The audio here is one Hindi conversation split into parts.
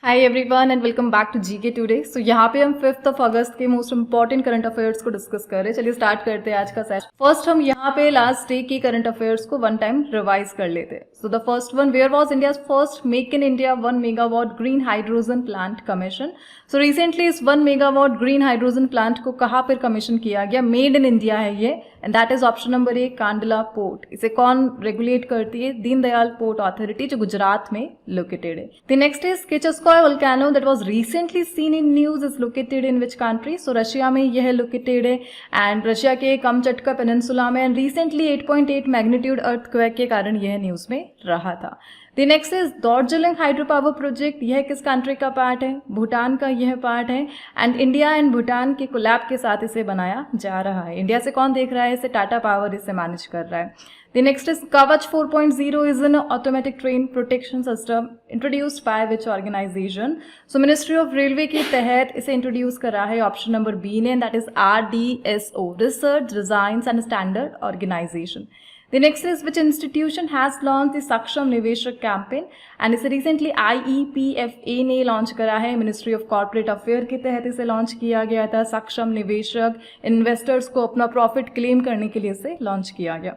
Hi everyone and welcome back to GK today. So यहाँ पे हम 5 अगस्त के मोस्ट इंपॉर्टेंट करंट अफेयर्स को डिस्कस कर रहे हैं। चलिए स्टार्ट करते हैं आज का सेशन। फर्स्ट हम यहाँ पे लास्ट डे की करंट अफेयर्स को वन टाइम रिवाइज कर लेते हैं। So the first one, where was India's first make in India 1 megawatt green hydrogen plant commission. So recently इस 1 मेगावाट ग्रीन हाइड्रोजन प्लांट को कहाँ पर कमीशन किया गया? मेड इन इंडिया है ये, and that is option number A, Kandla port. इसे कौन रेगुलेट करती है? दीनदयाल पोर्ट अथॉरिटी, जो गुजरात में लोकेटेड है। The next is Klyuchevskoy volcano that was recently seen in news is located in which country? So Russia में यह लोकेटेड है, एंड रशिया के कमचटका पेनिनसुला में, एंड रिसेंटली 8.8 मैग्नीट्यूड अर्थक्वेक के कारण यह न्यूज में रहा था। The next is Darjeeling hydro power project. यह किस कंट्री का पार्ट है? भूटान का यह पार्ट है, एंड इंडिया एंड भूटान के कोलैब के साथ इसे बनाया जा रहा है। इंडिया से कौन देख रहा है इसे? टाटा पावर इसे मैनेज कर रहा है। The next is Kavach 4.0 is an automatic train protection system introduced by which organisation? So ministry of railway के तहत इसे इंट्रोड्यूस करा है ऑप्शन नंबर बी ने, that is RDSO, research design and standard organisation. The next is which institution has launched the Saksham Niveshak campaign? And इसे recently IEPFA ने लॉन्च करा है, मिनिस्ट्री ऑफ कॉर्पोरेट अफेयर के तहत इसे लॉन्च किया गया था। सक्षम निवेशक इन्वेस्टर्स को अपना प्रॉफिट क्लेम करने के लिए इसे लॉन्च किया गया।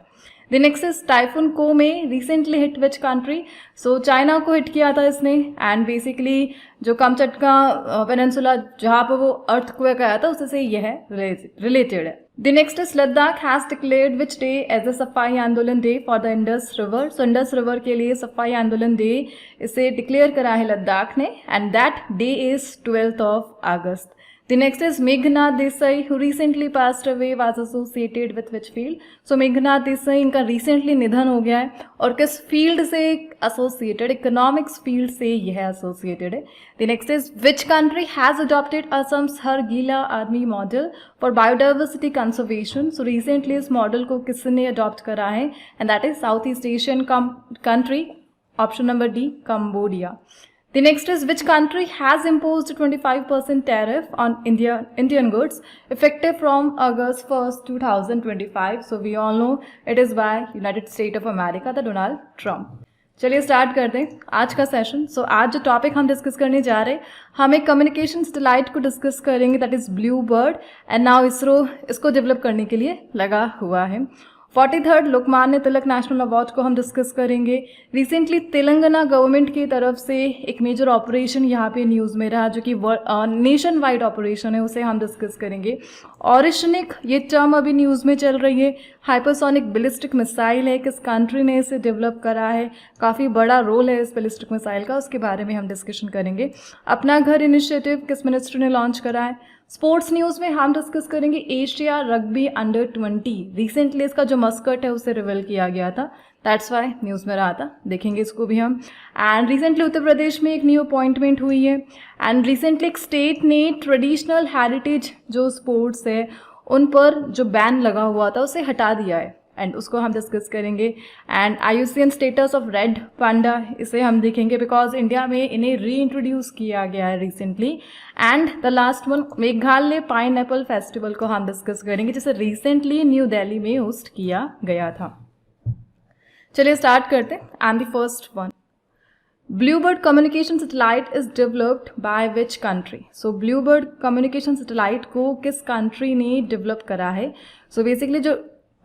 द नेक्स्ट इज टाइफून को में रिसेंटली हिट विच कंट्री? सो चाइना को हिट किया था इसने, एंड बेसिकली जो कमचटका पेनिनसुला जहाँ पर वो अर्थक्वेक आया था उससे यह रिलेटेड है। The next is Ladakh has declared which day as a सफाई आंदोलन day for the Indus river? So Indus river के लिए सफाई आंदोलन डे इसे डिक्लेयर करा है लद्दाख ने, and that day is 12 August. The next is Meghnad Desai, who recently passed away, was associated with which field? So Meghnad Desai इनका recently निधन हो गया है, और किस फील्ड से associated? इकोनॉमिक्स फील्ड से यह associated है। The next is which country has adopted Assam's हर गीला army model for biodiversity conservation? So recently इस मॉडल को किसने अडॉप्ट करा है? And that is South East Asian country, option number D, Cambodia. The next is which country has imposed a 25% tariff on Indian goods effective from August 1st, 2025? So we all know it is by United States of America, the Donald Trump. चलिए स्टार्ट करते हैं आज का सेशन। सो आज जो टॉपिक हम डिस्कस करने जा रहे हैं, हम एक कम्युनिकेशन सैटेलाइट को डिस्कस करेंगे, that is blue bird, and now ISRO इसको डेवलप करने के लिए लगा हुआ है। 43rd Lokmanya Tilak national award को हम डिस्कस करेंगे। रिसेंटली तेलंगाना गवर्नमेंट की तरफ से एक मेजर ऑपरेशन यहाँ पे न्यूज़ में रहा, जो कि नेशन वाइड ऑपरेशन है, उसे हम डिस्कस करेंगे। ऑरिशनिक ये टर्म अभी न्यूज़ में चल रही है, हाइपरसोनिक बैलिस्टिक मिसाइल है, किस कंट्री ने इसे डेवलप करा है, काफ़ी बड़ा रोल है इस बैलिस्टिक मिसाइल का, उसके बारे में हम डिस्कशन करेंगे। अपना घर इनिशिएटिव किस मिनिस्ट्री ने लॉन्च करा है। स्पोर्ट्स न्यूज़ में हम डिस्कस करेंगे एशिया रग्बी अंडर 20। रिसेंटली इसका जो मस्कट है उसे रिवील किया गया था, दैट्स वाई न्यूज़ में रहा था, देखेंगे इसको भी हम। एंड रिसेंटली उत्तर प्रदेश में एक न्यू अपॉइंटमेंट हुई है, एंड रिसेंटली एक स्टेट ने ट्रेडिशनल हेरिटेज जो स्पोर्ट्स है उन पर जो बैन लगा हुआ था उसे हटा दिया है, एंड उसको हम डिस्कस करेंगे। And IUCN status of red panda, इसे हम देखेंगे बिकॉज इंडिया में इन्हें री इंट्रोड्यूस किया गया है recently. And the last one, Meghalaya pine Apple festival को हम डिस्कस करेंगे, जिसे रिसेंटली न्यू दिल्ली में होस्ट किया गया था। चलिए स्टार्ट करते हैं। And the first one, Bluebird communication satellite is developed by which country? So Bluebird communication satellite को किस कंट्री ने डेवलप करा है? So basically जो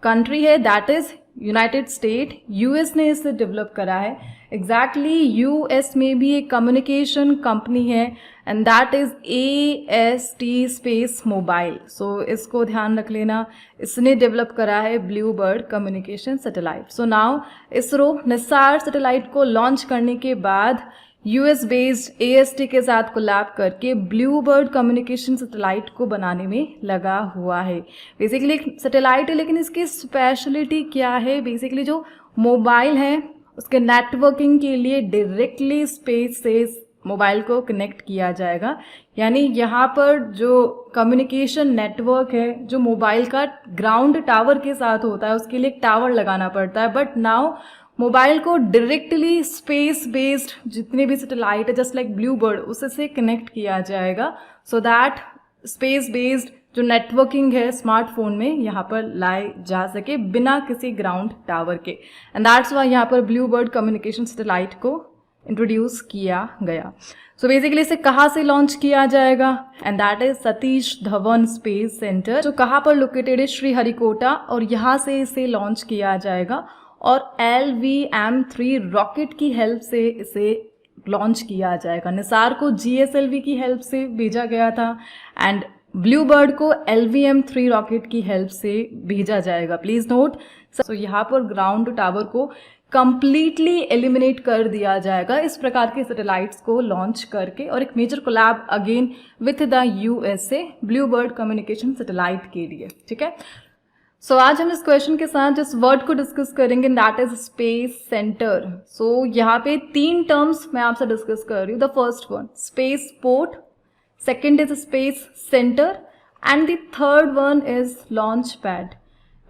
कंट्री है that is United state, US ने इसे डेवलप करा है। एग्जैक्टली यूएस में भी एक कम्युनिकेशन कंपनी है, and that is AST space mobile. So इसको ध्यान रख लेना, इसने डेवलप करा है blue bird communication satellite. So now ISRO NISAR satellite को लॉन्च करने के बाद US बेस्ड AST के साथ कोलैब करके ब्लू बर्ड कम्युनिकेशन सैटेलाइट को बनाने में लगा हुआ है। बेसिकली एक सैटेलाइट है, लेकिन इसकी स्पेशलिटी क्या है? बेसिकली जो मोबाइल है उसके नेटवर्किंग के लिए डायरेक्टली स्पेस से मोबाइल को कनेक्ट किया जाएगा, यानी यहाँ पर जो कम्युनिकेशन नेटवर्क है जो मोबाइल का ग्राउंड टावर के साथ होता है उसके लिए एक टावर लगाना पड़ता है, बट नाउ मोबाइल को डायरेक्टली स्पेस बेस्ड जितने भी सैटेलाइट है जस्ट लाइक ब्लू बर्ड उससे कनेक्ट किया जाएगा, सो दैट स्पेस बेस्ड जो नेटवर्किंग है स्मार्टफोन में यहाँ पर लाई जा सके बिना किसी ग्राउंड टावर के। एंड दैट्स वाई यहाँ पर ब्लू बर्ड कम्युनिकेशन सैटेलाइट को इंट्रोड्यूस किया गया। सो बेसिकली इसे कहाँ से लॉन्च किया जाएगा, and that is Satish Dhawan space centre, जो कहाँ पर लोकेटेड है, श्रीहरिकोटा, और यहाँ से इसे लॉन्च किया जाएगा और LVM-3 रॉकेट की हेल्प से इसे लॉन्च किया जाएगा। निसार को GSLV की हेल्प से भेजा गया था एंड ब्लू बर्ड को LVM-3 रॉकेट की हेल्प से भेजा जाएगा। प्लीज नोट, सो यहाँ पर ग्राउंड टू टावर को कंप्लीटली एलिमिनेट कर दिया जाएगा इस प्रकार के सैटेलाइट्स को लॉन्च करके, और एक major collab again with the USA blue bird communication satellite के लिए। ठीक है, सो आज हम इस क्वेश्चन के साथ जिस वर्ड को डिस्कस करेंगे दैट इज स्पेस सेंटर। सो यहाँ पे 3 टर्म्स मैं आपसे डिस्कस कर रही हूँ। The first one space port, second is space centre and the third one is launch pad.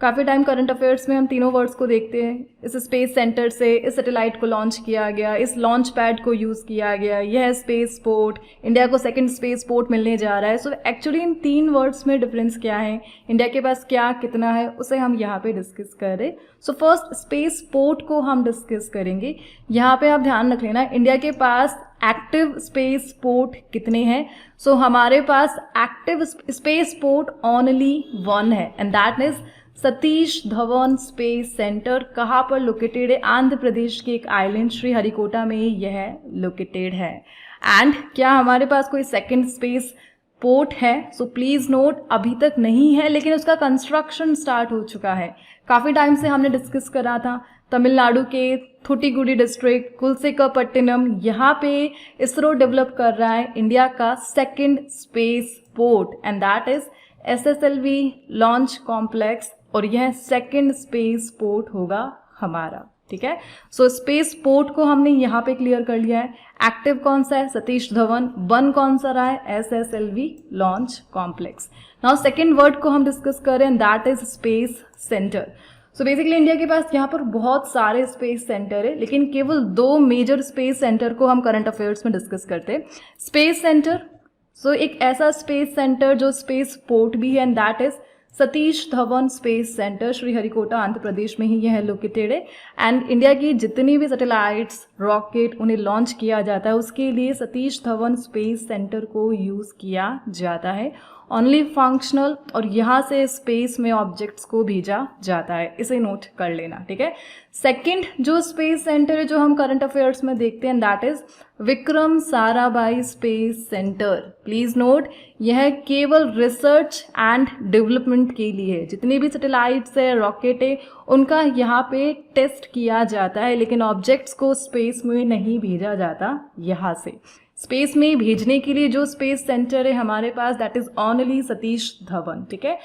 काफ़ी टाइम करंट अफेयर्स में हम तीनों वर्ड्स को देखते हैं। इस स्पेस सेंटर से इस सैटेलाइट को लॉन्च किया गया, इस लॉन्च पैड को यूज़ किया गया, यह है स्पेस पोर्ट, इंडिया को सेकंड स्पेस पोर्ट मिलने जा रहा है। सो एक्चुअली इन 3 वर्ड्स में डिफरेंस क्या है, इंडिया के पास क्या कितना है, उसे हम यहाँ पे डिस्कस करें। सो फर्स्ट स्पेस पोर्ट को हम डिस्कस करेंगे। यहाँ पे आप ध्यान रख लेना, इंडिया के पास एक्टिव स्पेस पोर्ट कितने हैं। सो हमारे पास एक्टिव स्पेस पोर्ट ओनली 1 है and that is Satish Dhawan space centre. कहाँ पर लोकेटेड है, आंध्र प्रदेश के एक आइलैंड श्रीहरिकोटा में यह लोकेटेड है। एंड क्या हमारे पास कोई सेकंड स्पेस पोर्ट है? सो प्लीज नोट, अभी तक नहीं है, लेकिन उसका कंस्ट्रक्शन स्टार्ट हो चुका है। काफ़ी टाइम से हमने डिस्कस करा था, तमिलनाडु के थूथुकुडी डिस्ट्रिक्ट कुलसेकपट्टिनम, यहाँ पे इसरो डेवलप कर रहा है इंडिया का second space port and that is SSLV launch complex, और यह सेकंड स्पेस पोर्ट होगा हमारा। ठीक है, सो स्पेस पोर्ट को हमने यहाँ पे क्लियर कर लिया है। एक्टिव कौन सा है, सतीश धवन। 1 कौन सा रहा है, SSLV launch complex. Now second word को हम डिस्कस करें and that is space centre. So basically India के पास यहाँ पर बहुत सारे स्पेस सेंटर है, लेकिन केवल 2 मेजर स्पेस सेंटर को हम करंट अफेयर्स में डिस्कस करते हैं। स्पेस सेंटर, सो एक ऐसा स्पेस सेंटर जो स्पेस पोर्ट भी है and that is Satish Dhawan space centre, Sriharikota Andhra Pradesh में ही यह लोकेटेड है। एंड इंडिया की जितनी भी सैटेलाइट्स रॉकेट उन्हें लॉन्च किया जाता है उसके लिए सतीश धवन स्पेस सेंटर को यूज़ किया जाता है, ओनली फंक्शनल, और यहाँ से स्पेस में ऑब्जेक्ट्स को भेजा जाता है, इसे नोट कर लेना। ठीक है, सेकंड जो स्पेस सेंटर है जो हम करंट अफेयर्स में देखते हैं that is Vikram Sarabhai space centre. Please note, यह केवल रिसर्च एंड डेवलपमेंट के लिए है। जितनी भी सैटेलाइट्स है रॉकेट है उनका यहाँ पे टेस्ट किया जाता है, लेकिन ऑब्जेक्ट्स को स्पेस में नहीं भेजा जाता। यहाँ से स्पेस में भेजने के लिए जो स्पेस सेंटर है हमारे पास that is only Satish Dhawan. ठीक है,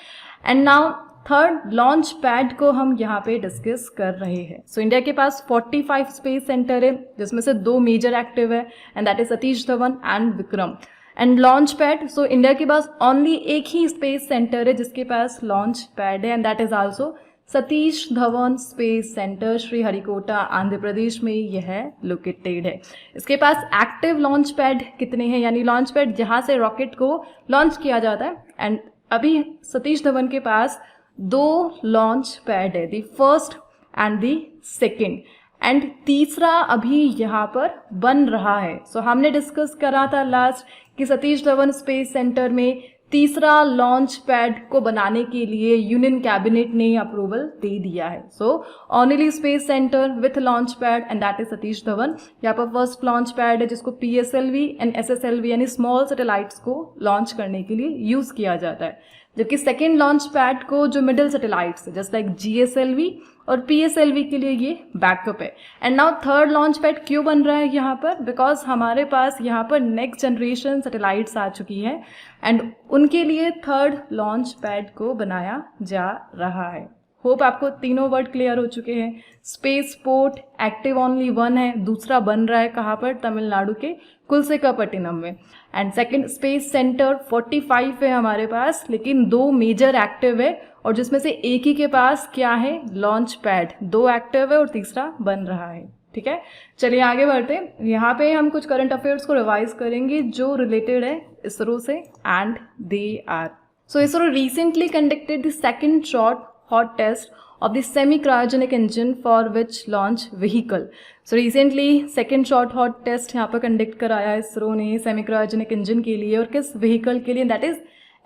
and now third launch pad को हम यहाँ पे डिस्कस कर रहे हैं। सो इंडिया के पास 45 स्पेस सेंटर है, जिसमें से 2 मेजर एक्टिव है and that is Satish Dhawan and Vikram. And launch pad, so India के पास ओनली एक ही स्पेस सेंटर है जिसके पास लॉन्च पैड है and that is also Satish Dhawan space centre, Sriharikota Andhra Pradesh में यह लोकेटेड है। इसके पास एक्टिव लॉन्च पैड कितने हैं, यानी लॉन्च पैड जहाँ से रॉकेट को लॉन्च किया जाता है। एंड अभी सतीश धवन के पास 2 लॉन्च पैड है, the first and the second, and तीसरा अभी यहाँ पर बन रहा है। सो हमने डिस्कस करा था लास्ट कि सतीश धवन स्पेस सेंटर में तीसरा लॉन्च पैड को बनाने के लिए यूनियन कैबिनेट ने अप्रूवल दे दिया है। So only space centre with launch pad and that is Satish Dhawan. यहाँ पर फर्स्ट लॉन्च पैड है जिसको PSLV एंड SSLV यानी स्मॉल सैटेलाइट्स को लॉन्च करने के लिए यूज किया जाता है, जबकि सेकेंड लॉन्च पैड को जो मिडिल सैटेलाइट्स है जस्ट लाइक GSLV और PSLV के लिए ये बैकअप है। And now third launch pad क्यों बन रहा है यहाँ पर, बिकॉज हमारे पास यहाँ पर नेक्स्ट जनरेशन सैटेलाइट्स आ चुकी है एंड उनके लिए थर्ड लॉन्च पैड को बनाया जा रहा है। होप आपको तीनों वर्ड क्लियर हो चुके हैं। स्पेस पोर्ट एक्टिव ओनली 1 है, दूसरा बन रहा है कहाँ पर, तमिलनाडु के कुलसेकपट्टिनम में। एंड सेकंड स्पेस सेंटर 45 है हमारे पास, लेकिन 2 मेजर एक्टिव है और जिसमें से एक ही के पास क्या है, लॉन्च पैड। 2 एक्टिव है और तीसरा बन रहा है। ठीक है, चलिए आगे बढ़ते हैं। यहाँ पे हम कुछ करंट अफेयर्स को रिवाइज करेंगे जो रिलेटेड है इसरो से and they are. So ISRO recently conducted the second shot hot test of the semi-cryogenic engine for which launch vehicle. So recently second short hot test यहाँ पर कंडक्ट कराया इसरो ने semi-cryogenic engine के लिए और किस vehicle के लिए, that is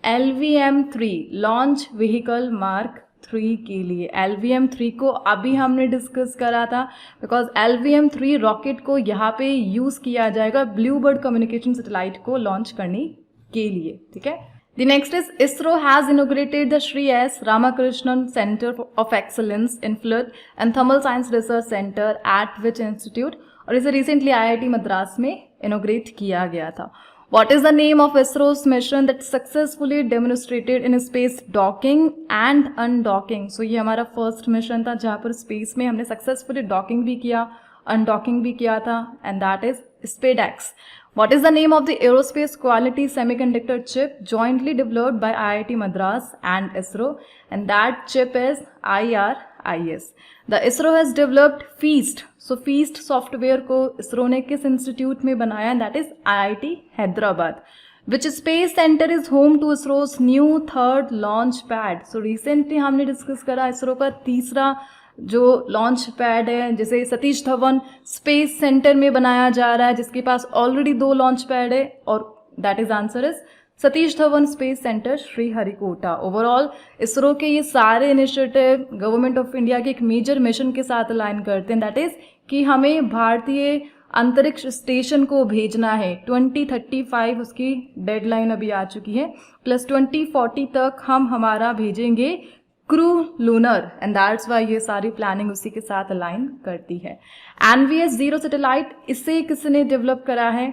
LVM-3 launch vehicle mark 3 के लिए। LVM-3 को अभी हमने डिस्कस करा था बिकॉज LVM-3 रॉकेट को यहाँ पे यूज किया जाएगा ब्लूबर्ड कम्युनिकेशन सैटेलाइट को लॉन्च करने के लिए, ठीक है। The next is ISRO has inaugurated the Shri S. Ramakrishnan Center of Excellence in Fluid and Thermal Science Research Center at which institute, और इसे recently IIT मद्रास में inaugurate किया गया था। What is the name of ISRO's mission that successfully demonstrated in space docking and undocking? So ये हमारा first mission था जहाँ पर space में हमने successfully docking भी किया, undocking भी किया था, and that is SpaceX. What is the name of the aerospace quality semiconductor chip jointly developed by IIT Madras and ISRO? And that chip is IRIS. The ISRO has developed FEAST. So FEAST software को ISRO ने किस institute में बनाया? And that is IIT Hyderabad. Which space center is home to ISRO's new third launch pad? So recently हमने डिस्कस करा ISRO का तीसरा जो लॉन्च पैड है जिसे सतीश धवन स्पेस सेंटर में बनाया जा रहा है, जिसके पास ऑलरेडी 2 लॉन्च पैड है, और that is answer is Satish Dhawan space centre Sriharikota. Overall ISRO के ये सारे इनिशिएटिव गवर्नमेंट ऑफ इंडिया के एक मेजर मिशन के साथ अलाइन करते हैं, दैट इज कि हमें भारतीय अंतरिक्ष स्टेशन को भेजना है। 2035 उसकी डेडलाइन अभी आ चुकी है, प्लस 2040 तक हम हमारा भेजेंगे crew lunar, and that's why ये सारी प्लानिंग उसी के साथ अलाइन करती है। NVS-0 सैटेलाइट इसे किसने डेवलप करा है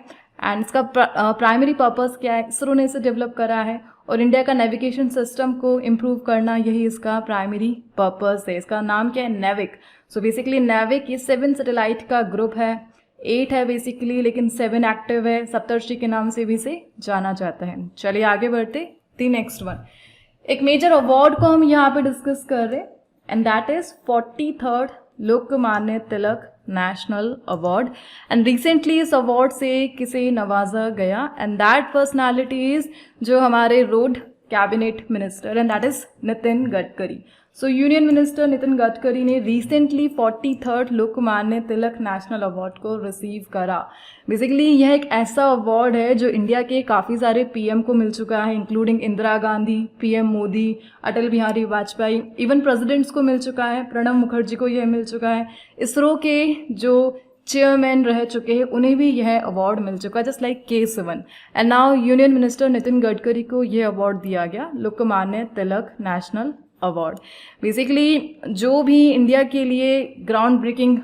एंड इसका प्राइमरी पर्पस क्या है? इसरो ने इसे डेवलप करा है और इंडिया का नेविगेशन सिस्टम को इम्प्रूव करना यही इसका प्राइमरी पर्पस है। इसका नाम क्या है? नेविक। सो बेसिकली नेविक ये 7 सैटेलाइट का ग्रुप है, 8 है बेसिकली लेकिन 7 एक्टिव है, सप्तर्षि के नाम से भी इसे जाना जाता है। चलिए आगे बढ़ते, द नेक्स्ट वन। एक मेजर अवार्ड को हम यहाँ पे डिस्कस कर रहे हैं and that is 43rd Lokmanya Tilak national award, and recently इस अवार्ड से किसे नवाजा गया एंड दैट पर्सनालिटी इज जो हमारे road cabinet minister and that is Nitin Gadkari. So union minister Nitin Gadkari ने recently 43rd Lokmanya Tilak national award को रिसीव करा। बेसिकली यह एक ऐसा अवार्ड है जो इंडिया के काफ़ी सारे पीएम को मिल चुका है, including Indira Gandhi, PM Modi, Atal Bihari Vajpayee, even presidents को मिल चुका है, प्रणब मुखर्जी को यह मिल चुका है, इसरो के जो चेयरमैन रह चुके हैं उन्हें भी यह अवार्ड मिल चुका है, just like K7। And now union minister Nitin Gadkari को यह अवार्ड दिया गया, Lokmanya Tilak national award. Basically जो भी इंडिया के लिए ग्राउंड ब्रेकिंग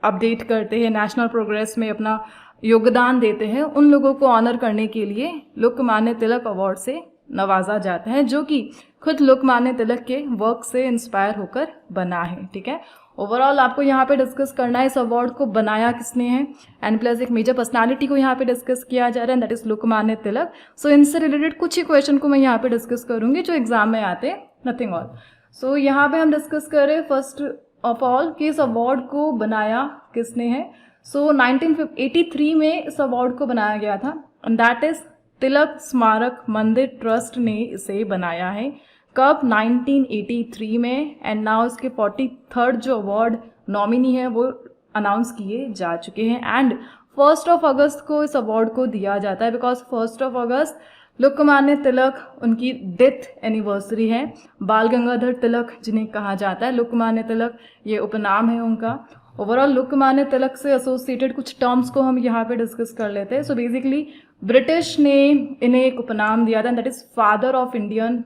अपडेट करते हैं, नेशनल प्रोग्रेस में अपना योगदान देते हैं, उन लोगों को ऑनर करने के लिए लोकमान्य तिलक अवार्ड से नवाजा जाता है, जो कि खुद लोकमान्य तिलक के वर्क से इंस्पायर होकर बना है, ठीक है। ओवरऑल आपको यहाँ पे डिस्कस करना है इस अवार्ड को बनाया किसने है एंड प्लस एक मेजर पर्सनालिटी को यहाँ पे डिस्कस किया जा रहा है, दैट इज लोकमान्य तिलक। सो इनसे रिलेटेड कुछ ही क्वेश्चन को मैं यहाँ पे डिस्कस करूँगी जो एग्जाम में आते हैं, नथिंग ऑल। सो यहाँ पे हम डिस्कस करें फर्स्ट ऑफ ऑल कि इस अवार्ड को बनाया किसने है। सो 1983 में इस अवार्ड को बनाया गया था एंड दैट इज तिलक स्मारक मंदिर ट्रस्ट ने इसे बनाया है। कब? 1983 में। एंड नाउ इसके 43rd जो अवार्ड नॉमिनी है वो अनाउंस किए जा चुके हैं एंड 1 अगस्त को इस अवार्ड को दिया जाता है बिकॉज 1 अगस्त लोकमान्य तिलक उनकी डेथ एनिवर्सरी है। बाल गंगाधर तिलक जिन्हें कहा जाता है लोकमान्य तिलक, ये उपनाम है उनका। ओवरऑल लोकमान्य तिलक से एसोसिएटेड कुछ टर्म्स को हम यहाँ पे डिस्कस कर लेते हैं। सो बेसिकली ब्रिटिश ने इन्हें एक उपनाम दिया था, that is father of Indian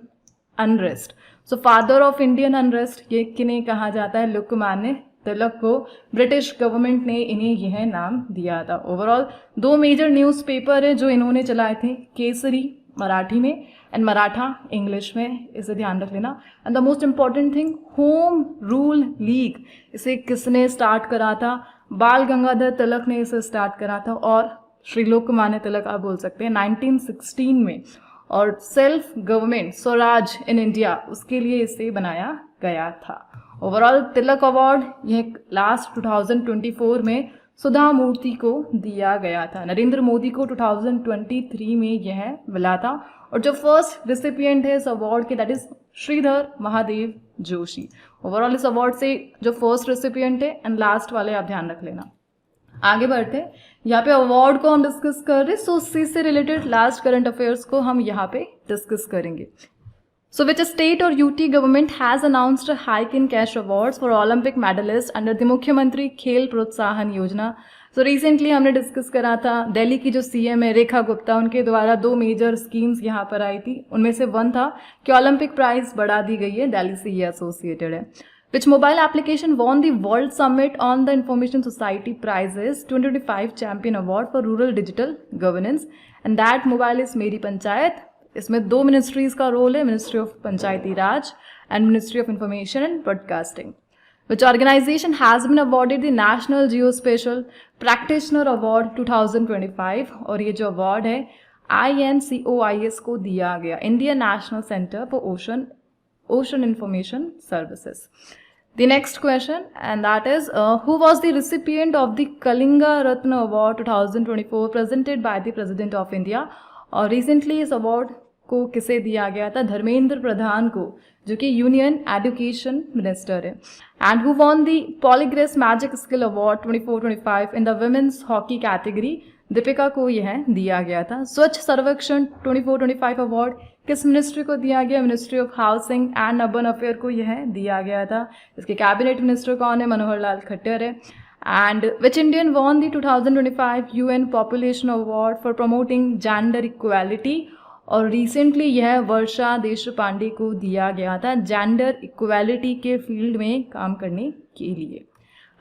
unrest. So father of Indian unrest ये किन्हें कहा जाता है? लोकमान्य तिलक को ब्रिटिश गवर्नमेंट ने इन्हें यह नाम दिया था। ओवरऑल 2 मेजर न्यूज़पेपर है जो इन्होंने चलाए थे, केसरी मराठी में एंड मराठा इंग्लिश में, इसे ध्यान रख लेना। And the most important thing, home rule league इसे किसने स्टार्ट करा था? बाल गंगाधर तिलक ने इसे स्टार्ट करा था और श्री लोकमान्य तिलक आप बोल सकते हैं 1916 में। और self government Swaraj in India उसके लिए इसे बनाया गया था। ओवरऑल तिलक अवार्ड यह लास्ट 2024 में सुधा मूर्ति को दिया गया था। नरेंद्र मोदी को 2023 में यह मिला था। और जो फर्स्ट रिसिपिएंट है इस अवार्ड के that is Shridhar Mahadev Joshi. Overall इस अवार्ड से जो फर्स्ट रिसिपिएंट है एंड लास्ट वाले आप ध्यान रख लेना। आगे बढ़ते हैं, यहाँ पे अवार्ड को हम डिस्कस कर रहे हैं, सो उसी से रिलेटेड लास्ट करंट अफेयर्स को हम यहाँ पे डिस्कस करेंगे। So which state or UT government has announced a hike in cash awards for Olympic medalists under the मुख्यमंत्री खेल प्रोत्साहन योजना। सो रिसेंटली हमने डिस्कस करा था, दिल्ली की जो सीएम है रेखा गुप्ता, उनके द्वारा 2 मेजर स्कीम्स यहाँ पर आई थी। उनमें से वन था कि ओलंपिक प्राइज बढ़ा दी गई है, दिल्ली से ये एसोसिएटेड है। Which mobile application won the World Summit on the Information Society Prizes 2025 Champion Award for Rural Digital Governance, and that mobile is मेरी पंचायत। इसमें 2 मिनिस्ट्रीज का रोल है, ministry of Panchayati Raj and ministry of information and broadcasting. Which organisation has been awarded the national geospatial practitioner award 2025, और ये जो अवार्ड है INCOIS को दिया गया, Indian national centre for ocean information services. The next question, and that is who was the recipient of the Kalinga Ratna Award 2024 presented by the President of India। और रिसेंटली इस अवार्ड को किसे दिया गया था? धर्मेंद्र प्रधान को, जो कि यूनियन एजुकेशन मिनिस्टर है। And who won the Polygrass magic skill award 24-25 in the women's hockey category? Deepika को यह दिया गया था। स्वच्छ सर्वेक्षण 24-25 अवार्ड किस मिनिस्ट्री को दिया गया? Ministry of housing and urban affair को यह दिया गया था। इसके कैबिनेट मिनिस्टर कौन है? मनोहर लाल खट्टर है। And which Indian won the 2025 UN Population Award for promoting gender equality? और रिसेंटली यह वर्षा देशपांडे को दिया गया था जेंडर इक्वालिटी के फील्ड में काम करने के लिए।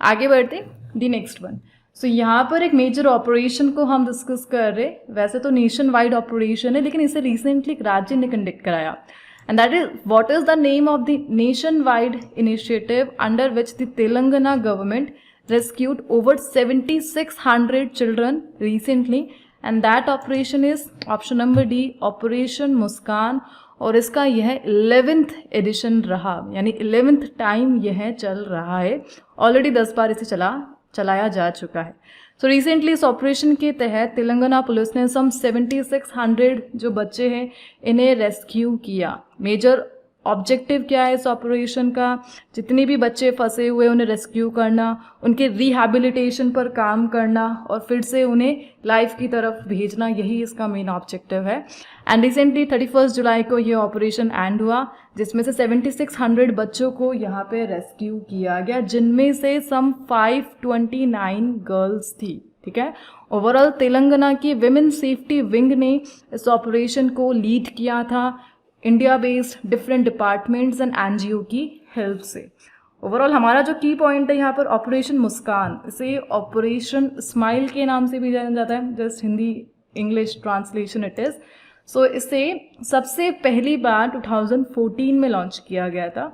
आगे बढ़ते दी नेक्स्ट वन। सो यहाँ पर एक मेजर ऑपरेशन को हम डिस्कस कर रहे। वैसे तो नेशन वाइड ऑपरेशन है, लेकिन इसे रिसेंटली एक राज्य ने कंडक्ट कराया, and that is what is the name of the nation wide initiative under which the Telangana government rescued over 7600 children recently, and that operation is option number D, Operation Muskaan। और इसका यह 11th एडिशन रहा, यानी 11th टाइम यह चल रहा है। ऑलरेडी 10 बार इसे चलाया जा चुका है। सो रिसेंटली इस ऑपरेशन के तहत तेलंगाना पुलिस ने सम 7600 जो बच्चे हैं इन्हें रेस्क्यू किया। मेजर ऑब्जेक्टिव क्या है इस ऑपरेशन का? जितने भी बच्चे फंसे हुए उन्हें रेस्क्यू करना, उनके रिहैबिलिटेशन पर काम करना और फिर से उन्हें लाइफ की तरफ भेजना, यही इसका मेन ऑब्जेक्टिव है। एंड रिसेंटली 31 जुलाई को ये ऑपरेशन एंड हुआ, जिसमें से 7600 बच्चों को यहाँ पे रेस्क्यू किया गया, जिनमें से सम 529 गर्ल्स थी। ठीक है, ओवरऑल तेलंगाना की विमेन सेफ्टी विंग ने इस ऑपरेशन को लीड किया था India based different departments and NGO की हेल्प से। ओवरऑल हमारा जो की पॉइंट है यहाँ पर ऑपरेशन मुस्कान, इसे ऑपरेशन स्माइल के नाम से भी जाना जाता है, just Hindi English translation it is. So इसे सबसे पहली बार 2014 में लॉन्च किया गया था।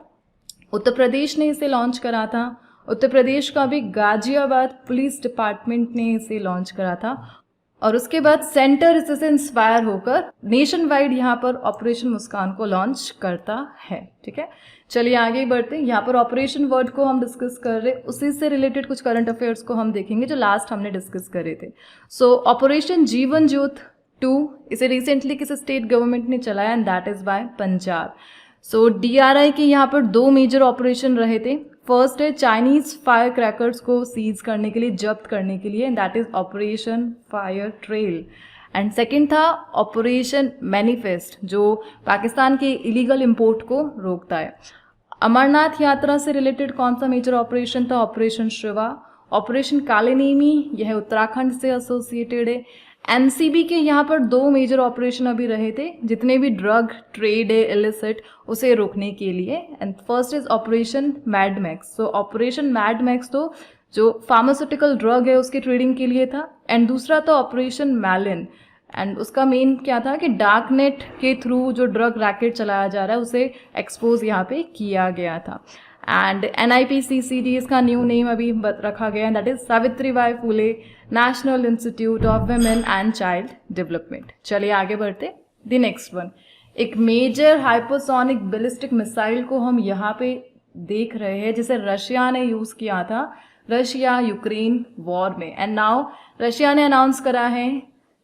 उत्तर प्रदेश ने इसे लॉन्च करा था। उत्तर प्रदेश का भी गाजियाबाद पुलिस डिपार्टमेंट ने इसे लॉन्च करा था, और उसके बाद सेंटर इससे इंस्पायर होकर नेशन वाइड यहाँ पर ऑपरेशन मुस्कान को लॉन्च करता है। ठीक है, चलिए आगे बढ़ते हैं। यहाँ पर ऑपरेशन वर्ड को हम डिस्कस कर रहे, उसी से रिलेटेड कुछ करंट अफेयर्स को हम देखेंगे जो लास्ट हमने डिस्कस करे थे। सो ऑपरेशन जीवन ज्योत 2, इसे रिसेंटली किसी स्टेट गवर्नमेंट ने चलाया, and that is bye Punjab. So DRI के यहाँ पर 2 मेजर ऑपरेशन रहे थे। फर्स्ट है चाइनीज फायर क्रैकर्स को सीज करने के लिए, जब्त करने के लिए, and that is operation fire trail. And second था ऑपरेशन मैनिफेस्ट, जो पाकिस्तान के इलीगल इंपोर्ट को रोकता है। अमरनाथ यात्रा से रिलेटेड कौन सा मेजर ऑपरेशन था? ऑपरेशन शिवा। ऑपरेशन कालेनेमी, यह उत्तराखंड से एसोसिएटेड है। एनसीबी के यहाँ पर 2 मेजर ऑपरेशन अभी रहे थे, जितने भी ड्रग ट्रेड है इलिसिट उसे रोकने के लिए। And first is operation mad max. So operation mad max तो जो फार्मास्यूटिकल ड्रग है उसके ट्रेडिंग के लिए था, एंड दूसरा था ऑपरेशन मैलिन, एंड उसका मेन क्या था कि डार्क नेट के थ्रू जो ड्रग रैकेट चलाया जा रहा है उसे एक्सपोज यहाँ पे किया गया था। एंड NIPCCD इसका न्यू नेम अभी रखा गया, that is Savitribai Phule national institute of women and child development. चलिए आगे बढ़ते द नेक्स्ट वन। एक मेजर हाइपरसोनिक बैलिस्टिक मिसाइल को हम यहाँ पे देख रहे हैं, जिसे रशिया ने यूज़ किया था रशिया यूक्रेन वॉर में। एंड नाउ रशिया ने अनाउंस करा है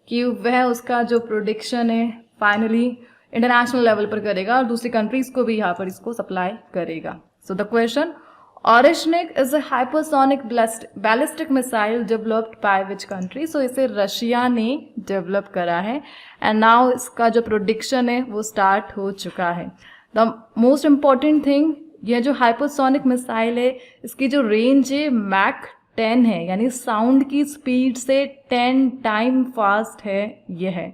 कि वह उसका जो प्रोडक्शन है फाइनली इंटरनेशनल लेवल पर करेगा और दूसरी कंट्रीज को भी यहाँ पर इसको सप्लाई करेगा। So the question, Oreshnik is a hypersonic ballistic missile developed by which country. So इसे रशिया ने डेवलप करा है एंड नाउ इसका जो प्रोडक्शन है वो स्टार्ट हो चुका है। द मोस्ट इम्पॉर्टेंट थिंग, यह जो हाइपरसोनिक मिसाइल है इसकी जो रेंज है मैक 10 है, यानी साउंड की स्पीड से 10 टाइम फास्ट है यह है।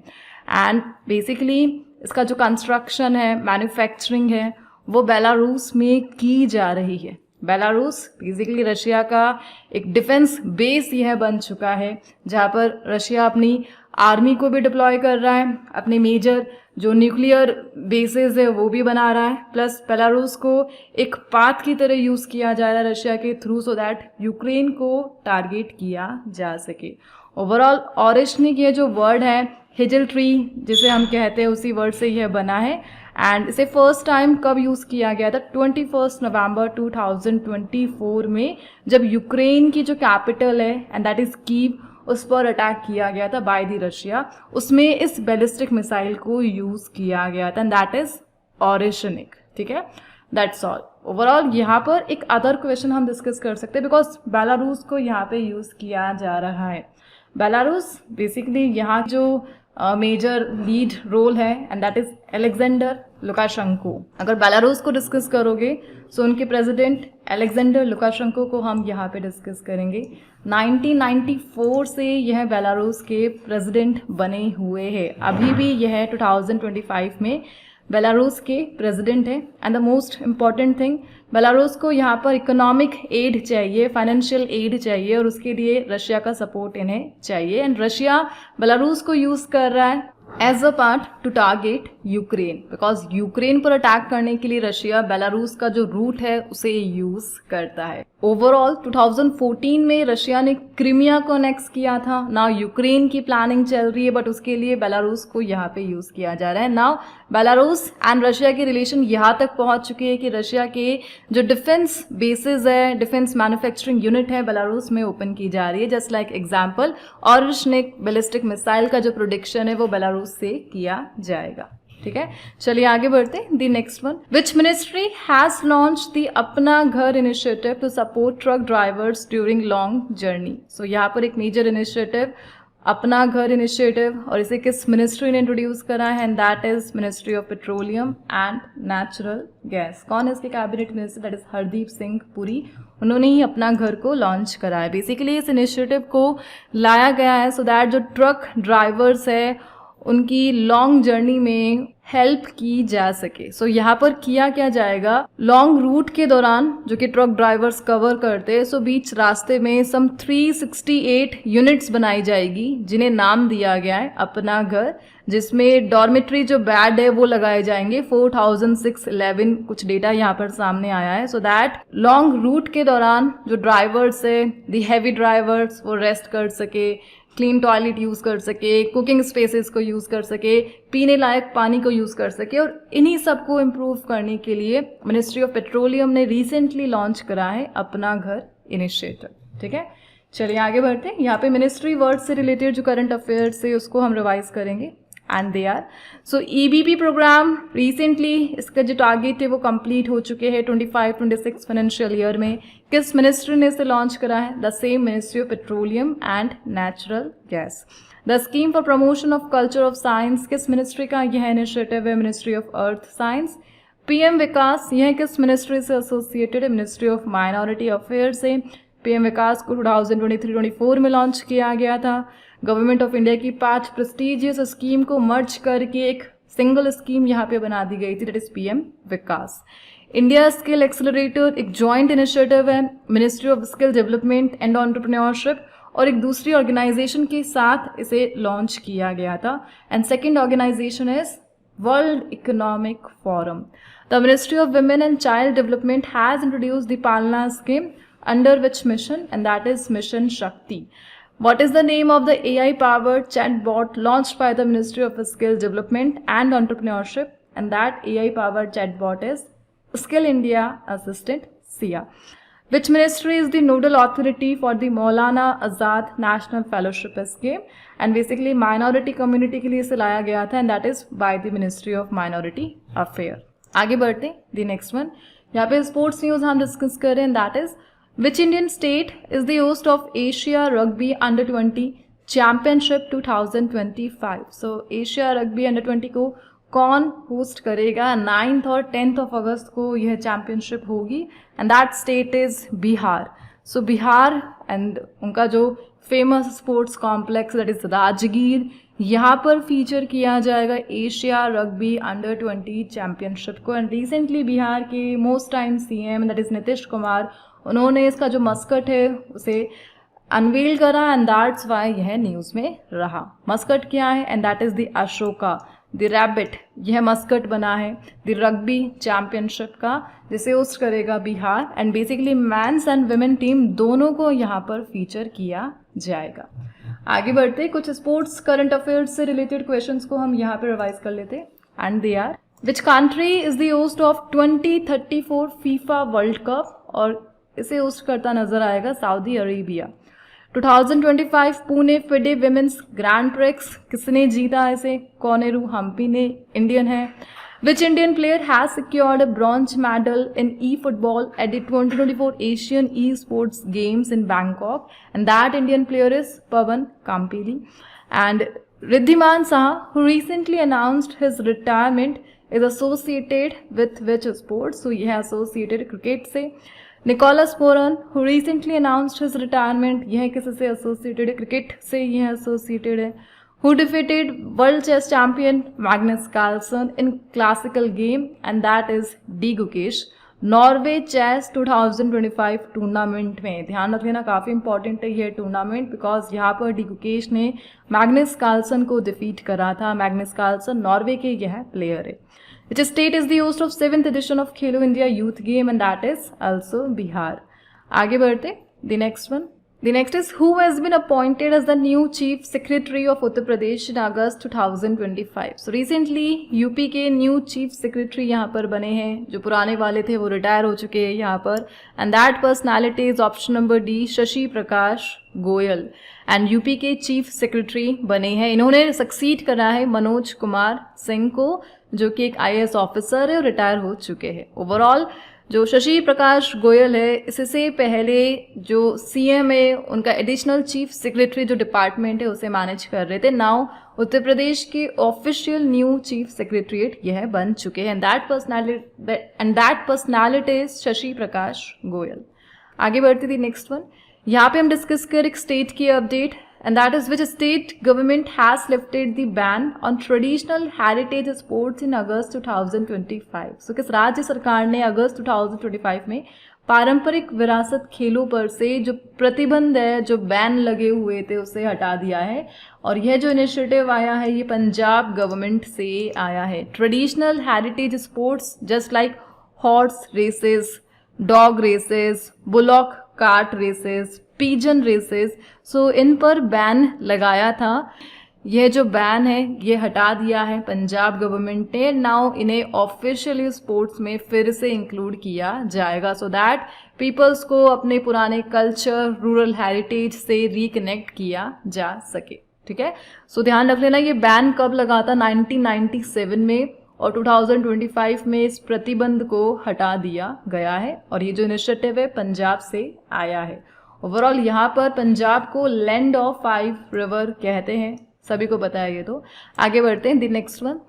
एंड बेसिकली इसका जो कंस्ट्रक्शन है, मैन्युफैक्चरिंग है, वो बेलारूस में की जा रही है। बेलारूस बेसिकली रशिया का एक डिफेंस बेस यह बन चुका है जहाँ पर रशिया अपनी आर्मी को भी डिप्लॉय कर रहा है, अपने मेजर जो न्यूक्लियर बेसेस है वो भी बना रहा है, प्लस बेलारूस को एक पाथ की तरह यूज़ किया जा रहा है रशिया के थ्रू सो दैट यूक्रेन को टारगेट किया जा सके। ओवरऑल ऑरिशनिक ये जो वर्ड है हिजल ट्री जिसे हम कहते हैं उसी वर्ड से यह बना है एंड इसे फर्स्ट टाइम कब यूज़ किया गया था 21 नवंबर 2024 में, जब यूक्रेन की जो कैपिटल है एंड दैट इज़ कीव उस पर अटैक किया गया था बाय द रशिया। उसमें इस बैलिस्टिक मिसाइल को यूज़ किया गया था एंड दैट इज़ ऑरिशनिक। ठीक है, दैट्स ऑल। ओवरऑल यहाँ पर एक अदर क्वेश्चन हम डिस्कस कर सकते हैं बिकॉज बेलारूस को यहाँ पे यूज़ किया जा रहा है। बेलारूस बेसिकली यहाँ जो मेजर लीड रोल है and that is Alexander Lukashenko. अगर बेलारूस को डिस्कस करोगे सो उनके प्रेसिडेंट अलेक्जेंडर लुकाशेंको को हम यहाँ पे डिस्कस करेंगे। 1994 से यह बेलारूस के प्रेसिडेंट बने हुए हैं, अभी भी यह 2025 में बेलारूस के प्रेसिडेंट है। And the most important thing, Belarus को यहाँ पर इकोनॉमिक एड चाहिए, फाइनेंशियल एड चाहिए और उसके लिए रशिया का सपोर्ट इन्हें चाहिए। एंड रशिया बेलारूस को यूज़ कर रहा है as a part to target Ukraine because Ukraine पर अटैक करने के लिए रशिया बेलारूस का जो रूट है उसे यूज़ करता है। ओवरऑल 2014 में रशिया ने क्रीमिया को अनेक्स किया था। नाउ यूक्रेन की प्लानिंग चल रही है बट उसके लिए बेलारूस को यहाँ पे यूज़ किया जा रहा है। नाउ बेलारूस एंड रशिया की रिलेशन यहाँ तक पहुँच चुकी है कि रशिया के जो डिफेंस बेसिस है, डिफेंस मैन्युफैक्चरिंग यूनिट है, बेलारूस में ओपन की जा रही है। Just like example, Oreshnik ballistic missile का जो प्रोडक्शन है वो बेलारूस से किया जाएगा। ठीक है, चलिए आगे बढ़ते हैं। The next one, which ministry has launch the Apna Ghar initiative to support truck drivers during long journey. So यहाँ पर एक मेजर इनिशिएटिव अपना घर इनिशिएटिव और इसे किस मिनिस्ट्री ने इंट्रोड्यूस करा है and that is ministry of petroleum and natural gas. कौन है इसके cabinet minister? That is Hardeep Singh Puri. उन्होंने ही अपना घर को लॉन्च करा है। बेसिकली इस इनिशिएटिव को लाया गया है सो दैट जो ट्रक ड्राइवर्स है उनकी लॉन्ग जर्नी में हेल्प की जा सके। सो यहाँ पर किया क्या जाएगा, लॉन्ग रूट के दौरान जो कि ट्रक ड्राइवर्स कवर करते हैं, सो बीच रास्ते में सम 368 यूनिट्स बनाई जाएगी जिन्हें नाम दिया गया है अपना घर, जिसमें डॉर्मेट्री जो बेड है वो लगाए जाएंगे 4611 कुछ डेटा यहाँ पर सामने आया है। सो दैट लॉन्ग रूट के दौरान जो ड्राइवर्स है, द हैवी ड्राइवर्स, वो रेस्ट कर सके, क्लीन टॉयलेट यूज़ कर सके, कुकिंग स्पेसेस को यूज़ कर सके, पीने लायक पानी को यूज़ कर सके। और इन्हीं सब को इम्प्रूव करने के लिए मिनिस्ट्री ऑफ पेट्रोलियम ने रिसेंटली लॉन्च करा है अपना घर इनिशिएटिव। ठीक है, चलिए आगे बढ़ते हैं। यहाँ पे मिनिस्ट्री वर्ड से रिलेटेड जो करंट अफेयर्स है उसको हम रिवाइज करेंगे and they are so EBP programme recently इसका जो टारगेट है वो कंप्लीट हो चुके हैं 25-26 फाइनेंशियल ईयर में। किस मिनिस्ट्री ने इसे लॉन्च करा है? The same ministry of petroleum and natural gas. The scheme for promotion of culture of science, किस मिनिस्ट्री का यह इनिशिएटिव है? Ministry of earth science. PM विकास, यह किस मिनिस्ट्री से एसोसिएटेड है? मिनिस्ट्री ऑफ माइनॉरिटी अफेयर्स से। PM विकास को 2023-24 में लॉन्च किया गया था। गवर्नमेंट ऑफ इंडिया की 5 प्रेस्टीजियस स्कीम को मर्ज करके एक सिंगल स्कीम यहाँ पे बना दी गई थी, that is PM Vikas. India skill accelerator एक जॉइंट इनिशिएटिव है ministry of skill development and entrepreneurship और एक दूसरी ऑर्गेनाइजेशन के साथ इसे लॉन्च किया गया था। And second organisation is World Economic Forum. The ministry of women and child development has introduced the Palna scheme under which mission, and that is Mission Shakti. What is the name of the AI-powered chatbot launched by the Ministry of Skill Development and Entrepreneurship? And that AI-powered chatbot is Skill India Assistant SIA. Which ministry is the nodal authority for the Maulana Azad national fellowship scheme? And basically minority community के लिए इसे लाया गया था, and that is by the ministry of minority affair. आगे बढ़ते हैं, द नेक्स्ट वन. यहाँ पे स्पोर्ट्स न्यूज हम डिस्कस करें, and that is which Indian state is the host of Asia rugby under 20 championship 2025. So Asia rugby under 20 को कौन होस्ट करेगा? 9th और 10th ऑफ अगस्त को यह चैंपियनशिप होगी, and that state is Bihar. So Bihar and उनका जो famous sports complex that is Rajgir, यहाँ पर फीचर किया जाएगा एशिया रग्बी अंडर 20 चैंपियनशिप को. एंड रिसेंटली बिहार के most time CM that is Nitish Kumar, उन्होंने इसका जो मस्कट है उसे अनवील करा, एंड दैट्स वाई यह न्यूज़ में रहा. मस्कट क्या है? And that is the Ashoka the rabbit. यह मस्कट बना है द रग्बी चैंपियनशिप का, जिसे होस्ट करेगा Bihar. And basically men's and women team दोनों को यहाँ पर फीचर किया जाएगा. आगे बढ़ते कुछ स्पोर्ट्स करंट अफेयर्स से रिलेटेड क्वेश्चंस को हम यहाँ पर रिवाइज कर लेते. And they are, which country is the host of 2034 FIFA World Cup? और इसे होस्ट करता नजर आएगा Saudi Arabia. 2025 Pune FIDE women's grand prix किसने जीता इसे? कोनेरू हम्पी ने, इंडियन है. Which Indian player has secured a bronze medal in eFootball at the 2024 Asian esports games in Bangkok? And that Indian player is Pavan Kampili. And Riddhiman Saha, who recently announced his retirement, is associated with which sport? So यह associated क्रिकेट से. Nicholas Moran, who recently announced his retirement, यह किससे एसोसिएटेड है? क्रिकेट से यह एसोसिएटेड है. Who defeated world chess champion Magnus Carlsen in classical game? And that is D Gukesh. Norway chess 2025 tournament में, ध्यान रख लेना काफ़ी इंपॉर्टेंट है यह टूर्नामेंट, बिकॉज यहाँ पर डी गुकेश ने मैग्नस कार्लसन को डिफीट करा था. मैग्नस कार्लसन नॉर्वे के यह प्लेयर है. Which state is the host of 7th edition of Khelo India Youth Game? And that is also Bihar. आगे बढ़ते, the next one. The next is who has been appointed as the new Chief Secretary of Uttar Pradesh in August 2025. So recently UP के new Chief Secretary यहाँ पर बने हैं. जो पुराने वाले थे वो रिटायर हो चुके हैं यहाँ पर. And that personality is option number D, Shashi Prakash Goyal. And UP के चीफ सेक्रेटरी बने हैं. इन्होंने सक्सीड करा है मनोज कुमार सिंह को, जो कि एक IAS ऑफिसर है और रिटायर हो चुके हैं. ओवरऑल जो शशि प्रकाश गोयल है, इससे पहले जो CM है उनका एडिशनल चीफ सेक्रेटरी जो डिपार्टमेंट है उसे मैनेज कर रहे थे. नाउ उत्तर प्रदेश के ऑफिशियल न्यू चीफ सेक्रेटरीट यह बन चुके हैं. And that personality is Shashi Prakash Goyal. आगे बढ़ती थी नेक्स्ट वन. यहाँ पे हम डिस्कस कर एक स्टेट की update, and that is which state government has lifted the ban on traditional heritage sports in August 2025. So किस राज्य सरकार ने अगस्त 2025 में पारंपरिक विरासत खेलों पर से जो प्रतिबंध है, जो बैन लगे हुए थे, उसे हटा दिया है. और यह जो इनिशिएटिव आया है ये पंजाब गवर्नमेंट से आया है. Traditional heritage sports just like horse races, dog races, bullock cart races, pigeon races, so इन पर बैन लगाया था. यह जो बैन है ये हटा दिया है पंजाब गवर्नमेंट ने. नाउ इन्हें ऑफिशियली स्पोर्ट्स में फिर से इंक्लूड किया जाएगा, सो दैट पीपल्स को अपने पुराने कल्चर, रूरल हेरिटेज से रिकनेक्ट किया जा सके. ठीक है, सो ध्यान रख लेना ये बैन कब लगा था? 1997 में, और 2025 में इस प्रतिबंध को हटा दिया गया है. और ये जो इनिशिएटिव है पंजाब से आया है. ओवरऑल यहाँ पर पंजाब को लैंड ऑफ 5 रिवर कहते हैं, सभी को पता है ये तो. आगे बढ़ते हैं, the next one.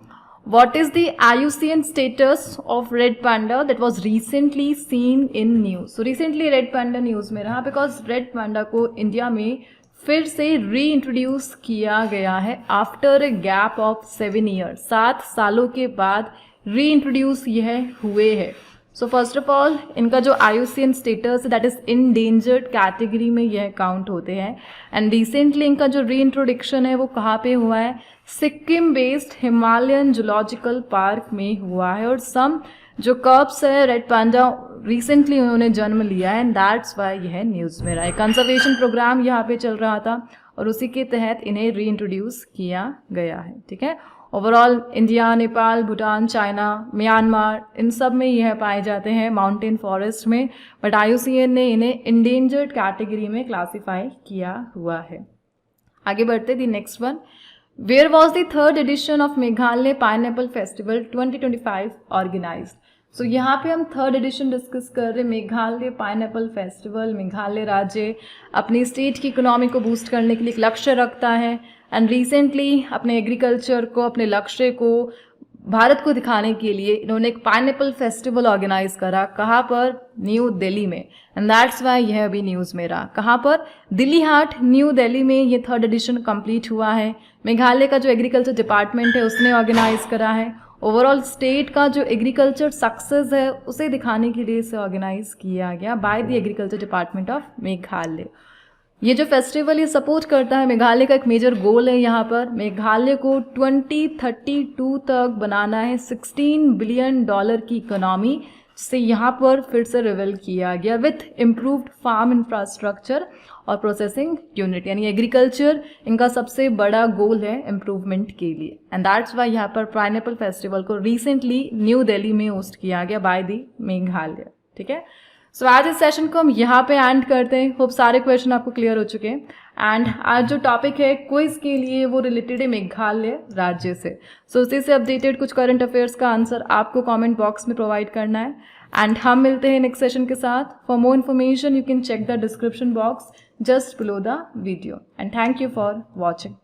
What is the IUCN status of red panda that was recently seen in news? So recently red panda news में रहा बिकॉज रेड पांडा को इंडिया में फिर से री इंट्रोड्यूस किया गया है after a gap of 7 year. 7 सालों के बाद री इंट्रोड्यूस यह हुए हैं. सो फर्स्ट ऑफ ऑल इनका जो IUCN स्टेटस है दैट इज इंडेंजर्ड कैटेगरी में यह काउंट होते हैं. एंड रिसेंटली इनका जो री इंट्रोडक्शन है वो कहाँ पे हुआ है? Sikkim based Himalayan zoological park में हुआ है. और सम जो कप्स है रेड पांडा रिसेंटली उन्होंने जन्म लिया है, एंड दैट्स वाई यह न्यूज़ में रहा है. कंजर्वेशन प्रोग्राम यहाँ पे चल रहा था और उसी के तहत इन्हें री इंट्रोड्यूस किया गया है। ठीक है, overall India, Nepal, Bhutan, China, Myanmar, इन सब में यह पाए जाते हैं माउंटेन फॉरेस्ट में, बट IUCN ने इन्हें इंडेंजर्ड कैटेगरी में क्लासीफाई किया हुआ है। आगे बढ़ते the next one, where was the third edition of Meghalaya pineapple festival 2025 organised. So यहाँ पे हम थर्ड एडिशन डिस्कस कर रहे हैं मेघालय पाइनएप्पल फेस्टिवल। मेघालय राज्य अपनी स्टेट की इकोनॉमी को बूस्ट करने के लिए एक लक्ष्य रखता है एंड रिसेंटली अपने एग्रीकल्चर को, अपने लक्ष्य को भारत को दिखाने के लिए इन्होंने एक पाइनएप्पल फेस्टिवल ऑर्गेनाइज करा। कहाँ पर? न्यू दिल्ली में, एंड दैट्स वाई यह अभी न्यूज़ में रहा। कहाँ पर? दिल्ली हाट, न्यू दिल्ली में ये थर्ड एडिशन कंप्लीट हुआ है। मेघालय का जो एग्रीकल्चर डिपार्टमेंट है उसने ऑर्गेनाइज करा है। ओवरऑल स्टेट का जो एग्रीकल्चर सक्सेस है उसे दिखाने के लिए इसे ऑर्गेनाइज किया गया by the agriculture department of Meghalaya. ये जो फेस्टिवल ये सपोर्ट करता है, मेघालय का एक मेजर गोल है यहाँ पर, मेघालय को 2032 तक बनाना है $16 बिलियन की इकोनॉमी, जिसे यहाँ पर फिर से रिवील किया गया विथ इम्प्रूव्ड फार्म इंफ्रास्ट्रक्चर और प्रोसेसिंग यूनिट, यानी एग्रीकल्चर इनका सबसे बड़ा गोल है इम्प्रूवमेंट के लिए। एंड दैट्स वाई यहाँ पर पाइनएप्पल फेस्टिवल को रिसेंटली न्यू दिल्ली में होस्ट किया गया बाय दी मेघालय। ठीक है, सो आज इस सेशन को हम यहाँ पे एंड करते हैं। होप सारे क्वेश्चन आपको क्लियर हो चुके हैं। एंड आज जो टॉपिक है क्विज के लिए वो रिलेटेड है मेघालय राज्य से। सो उसी से अपडेटेड कुछ करंट अफेयर्स का आंसर आपको कमेंट बॉक्स में प्रोवाइड करना है। एंड हम मिलते हैं नेक्स्ट सेशन के साथ। For more information you can check the description box just below the video, and thank you for watching.